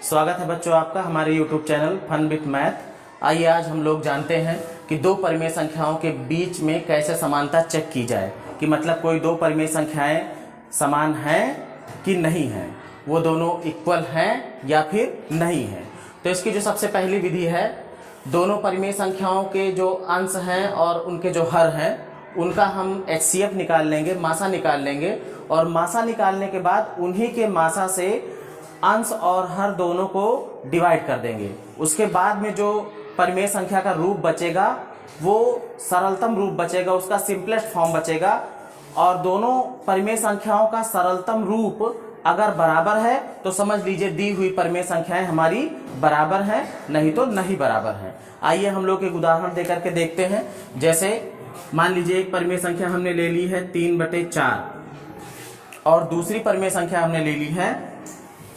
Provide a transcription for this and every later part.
स्वागत है बच्चों आपका हमारे YouTube channel fun with math. आइए आज हम लोग जानते हैं कि दो परिमेय संख्याओं के बीच में कैसे समानता चेक की जाए, कि मतलब कोई दो परिमेय संख्याएं समान हैं कि नहीं हैं, वो दोनों इक्वल हैं या फिर नहीं हैं। तो इसकी जो सबसे पहली विधि है, दोनों परिमेय संख्याओं के जो अंश हैं और उनके जो हर हैं उनका हम HCF निकाल लेंगे, मासा निकाल लेंगे, और मासा निकालने के बाद उन्हीं के मासा से अंश और हर दोनों को डिवाइड कर देंगे। उसके बाद में जो परिमेय संख्या का रूप बचेगा वो सरलतम रूप बचेगा, उसका सिंपलेस्ट फॉर्म बचेगा। और दोनों परिमेय संख्याओं का सरलतम रूप अगर बराबर है तो समझ लीजिए दी हुई परिमेय संख्याएं हमारी बराबर हैं, नहीं तो नहीं बराबर हैं। आइए हम लोग एक उदाहरण देकर के देखते हैं। जैसे मान लीजिए एक परिमेय संख्या हमने ले ली है 3/4 और दूसरी परिमेय संख्या हमने ले ली है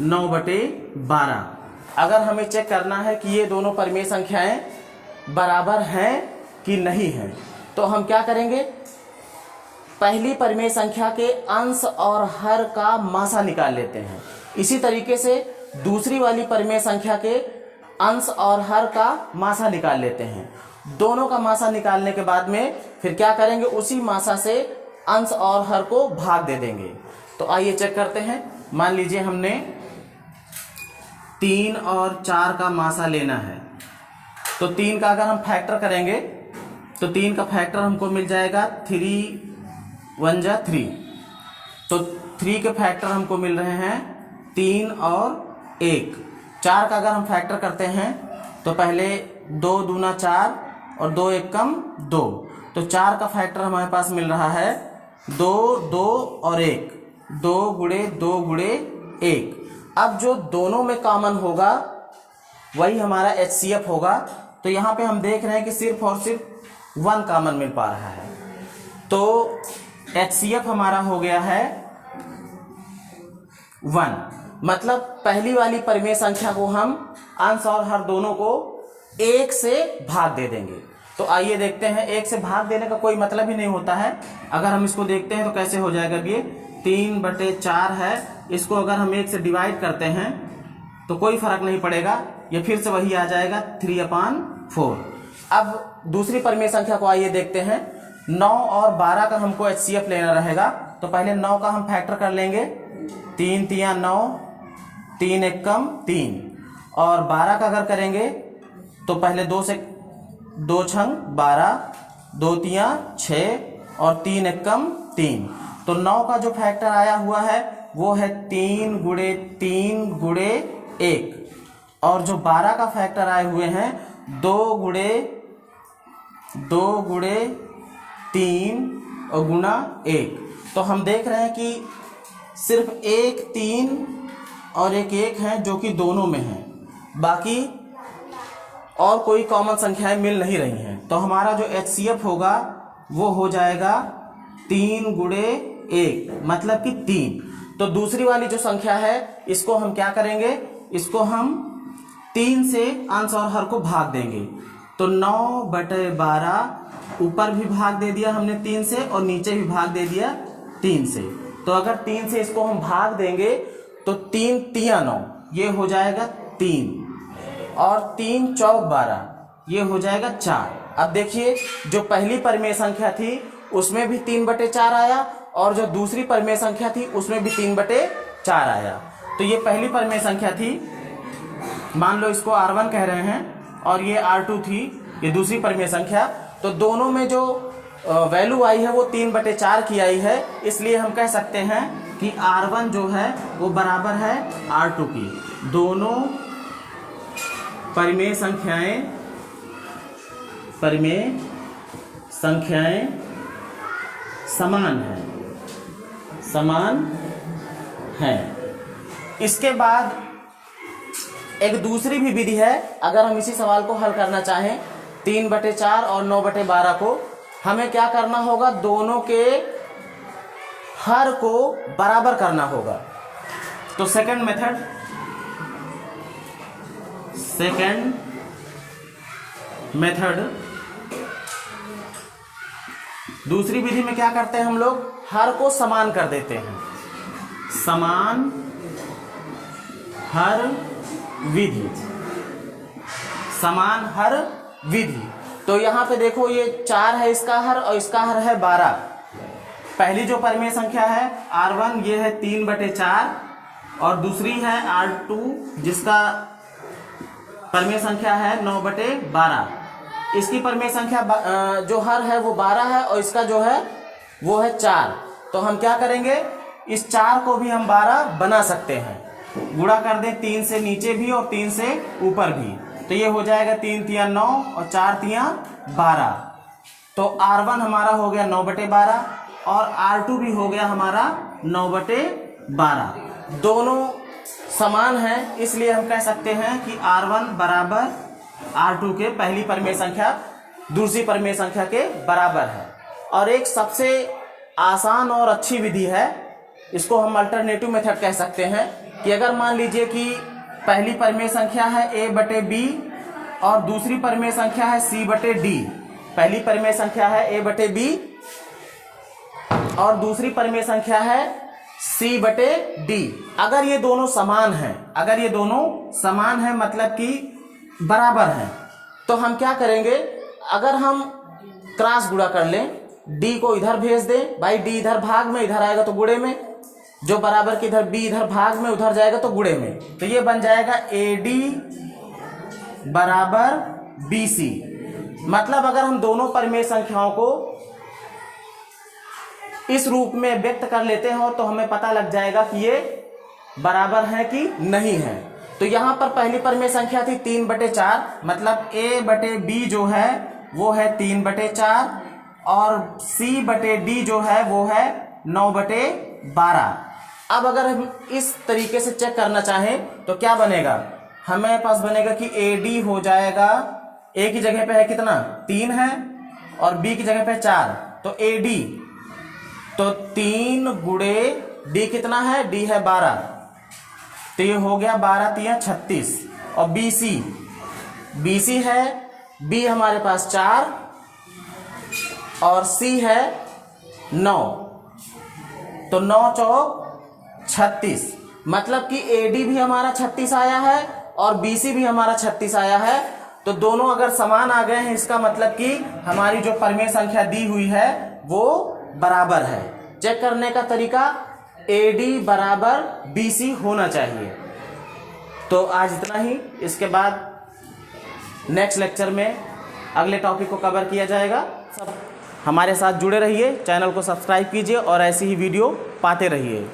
9/12। अगर हमें चेक करना है कि ये दोनों परिमेय संख्याएं बराबर हैं कि नहीं हैं, तो हम क्या करेंगे, पहली परिमेय संख्या के अंश और हर का मासा निकाल लेते हैं। इसी तरीके से दूसरी वाली परिमेय संख्या के अंश और हर का मासा निकाल लेते हैं। दोनों का मासा निकालने के बाद में फिर क्या करेंगे, उसी मासा से अंश और हर को भाग दे देंगे। तो आइए चेक करते हैं। मान लीजिए हमने 3 और 4 का मासा लेना है, तो 3 का अगर हम फैक्टर करेंगे तो 3 का फैक्टर हमको मिल जाएगा 3 1 जा 3। तो 3 के फैक्टर हमको मिल रहे हैं 3 और 1। 4 का अगर हम फैक्टर करते हैं तो पहले 2 दूना 4 और 2 एकम 2, तो 4 का फैक्टर हमारे पास मिल रहा है 2 2 और 1, 2 गुणे 2 गुणे 1। अब जो दोनों में कॉमन होगा वही हमारा HCF होगा। तो यहाँ पे हम देख रहे हैं कि सिर्फ और सिर्फ 1 कॉमन मिल पा रहा है, तो HCF हमारा हो गया है 1। मतलब पहली वाली परिमेय संख्या को हम अंश और हर दोनों को 1 से भाग दे देंगे। तो आइए देखते हैं, 1 से भाग देने का कोई मतलब ही नहीं होता है। अगर हम इसको देखते हैं तो कैसे हो जाएगा, ये 3/4 है, इसको अगर हम 1 से डिवाइड करते हैं तो कोई फर्क नहीं पड़ेगा, ये फिर से वही आ जाएगा 3/4। अब दूसरी परिमेय संख्या को आइए देखते हैं। 9 और 12 का हमको HCF लेना रहेगा, तो पहले 9 का हम फैक्टर कर लेंगे, 3 तिया 9, 3 एकम 3। और 12 का अगर करेंगे तो पहले 2 से 2 छंग 12, 2 तिया 6 और 3 एकम 3। तो 9 का जो फैक्टर आया हुआ है वो है 3 गुणे 3 गुणे 1, और जो 12 का फैक्टर आए हुए हैं 2 गुणे 3 और गुणा 1। तो हम देख रहे हैं कि सिर्फ 1 3 और 1 1 है जो कि दोनों में है, बाकी और कोई कॉमन संख्याएं मिल नहीं रही हैं। तो हमारा जो HCF होगा वो हो जाएगा 3 गुणे 1, मतलब कि 3। तो दूसरी वाली जो संख्या है इसको हम क्या करेंगे, इसको हम 3 से अंश और हर को भाग देंगे। तो 9/12 ऊपर भी भाग दे दिया हमने 3 से और नीचे भी भाग दे दिया 3 से। तो अगर 3 से इसको हम भाग देंगे तो 3 तिया 9, ये हो जाएगा 3, और 3 चौक 12, ये हो जाएगा 4। अब देखिए जो पहली परिमेय संख्या थी उसमें भी 3/4 आया, और जो दूसरी परिमेय संख्या थी उसमें भी 3/4 आया। तो ये पहली परिमेय संख्या थी, मान लो इसको R1 कह रहे हैं, और ये R2 थी, ये दूसरी परिमेय संख्या। तो दोनों में जो वैल्यू आई है वो 3/4 की आई है, इसलिए हम कह सकते हैं कि R1 जो है वो बराबर है R2 की। दोनों परिमेय संख्याएं समान हैं। इसके बाद एक दूसरी भी विधि है। अगर हम इसी सवाल को हल करना चाहें 3/4 और 9/12 को, हमें क्या करना होगा, दोनों के हर को बराबर करना होगा। तो सेकंड मेथड दूसरी विधि में क्या करते हैं, हम लोग हर को समान कर देते हैं। समान हर विधि, समान हर विधि। तो यहाँ पे देखो ये 4 है इसका हर और इसका हर है 12। पहली जो परिमेय संख्या है R1 ये है 3/4 और दूसरी है R2 जिसका परिमेय संख्या है 9/12। इसकी परिमेय संख्या जो हर है वो 12 है और इसका जो है वो है 4। तो हम क्या करेंगे, इस 4 को भी हम 12 बना सकते हैं। गुणा कर दें 3 से नीचे भी और 3 से ऊपर भी, तो ये हो जाएगा 3 तिया 9 और 4 तिया 12। तो R1 हमारा हो गया 9/12 और R2 भी हो गया हमारा 9/12। दोनों समान हैं, इसलिए हम कह सकते हैं कि R1 बराबर R2 के पहली परिमेय संख्या दूसरी परिमेय संख्या के बराबर है। और एक सबसे आसान और अच्छी विधि है, इसको हम अल्टरनेटिव मेथड कह सकते हैं, कि अगर मान लीजिए कि पहली परिमेय संख्या है A/B और दूसरी परिमेय संख्या है C/D। पहली परिमेय संख्या है A/B और दूसरी परिमेय संख्या है C/D। अगर ये दोनों समान हैं, अगर ये दोनों समान हैं मतलब कि बराबर हैं, तो हम क्या करेंगे, अगर हम क्रॉस गुणा कर लें, D को इधर भेज दें, भाई D इधर भाग में, इधर आएगा तो गुणे में, जो बराबर की इधर B इधर भाग में, उधर जाएगा तो गुणे में, तो ये बन जाएगा AD बराबर BC। मतलब अगर हम दोनों परिमेय संख्याओं को इस रूप में व्यक्त कर लेते हो तो हमें पता लग जाएगा कि ये बराबर है कि नहीं है। तो यहां पर पहली परिमेय संख्या थी 3/4, मतलब A/B जो है वो है 3/4 और C/D जो है वो है 9/12। अब अगर हम इस तरीके से चेक करना चाहें तो क्या बनेगा, हमें पास बनेगा कि AD हो जाएगा, A की जगह पे है कितना 3 है और B की जगह पे 4, तो AD तो 3 गुणे D कितना है, D है 12, तो ये हो गया 12 तिया 36। और BC है, B हमारे पास 4 और C है 9, तो 9 चौक 36, मतलब कि AD भी हमारा 36 आया है और BC भी हमारा 36 आया है। तो दोनों अगर समान आ गए हैं, इसका मतलब कि हमारी जो परिमेय संख्या दी हुई है वो बराबर है। चेक करने का तरीका AD बराबर BC होना चाहिए। तो आज इतना ही, इसके बाद नेक्स्ट लेक्चर में अगले टॉपिक को कवर किया जाएगा। सब हमारे साथ जुड़े रहिए, चैनल को सब्सक्राइब कीजिए और ऐसी ही वीडियो पाते रहिए।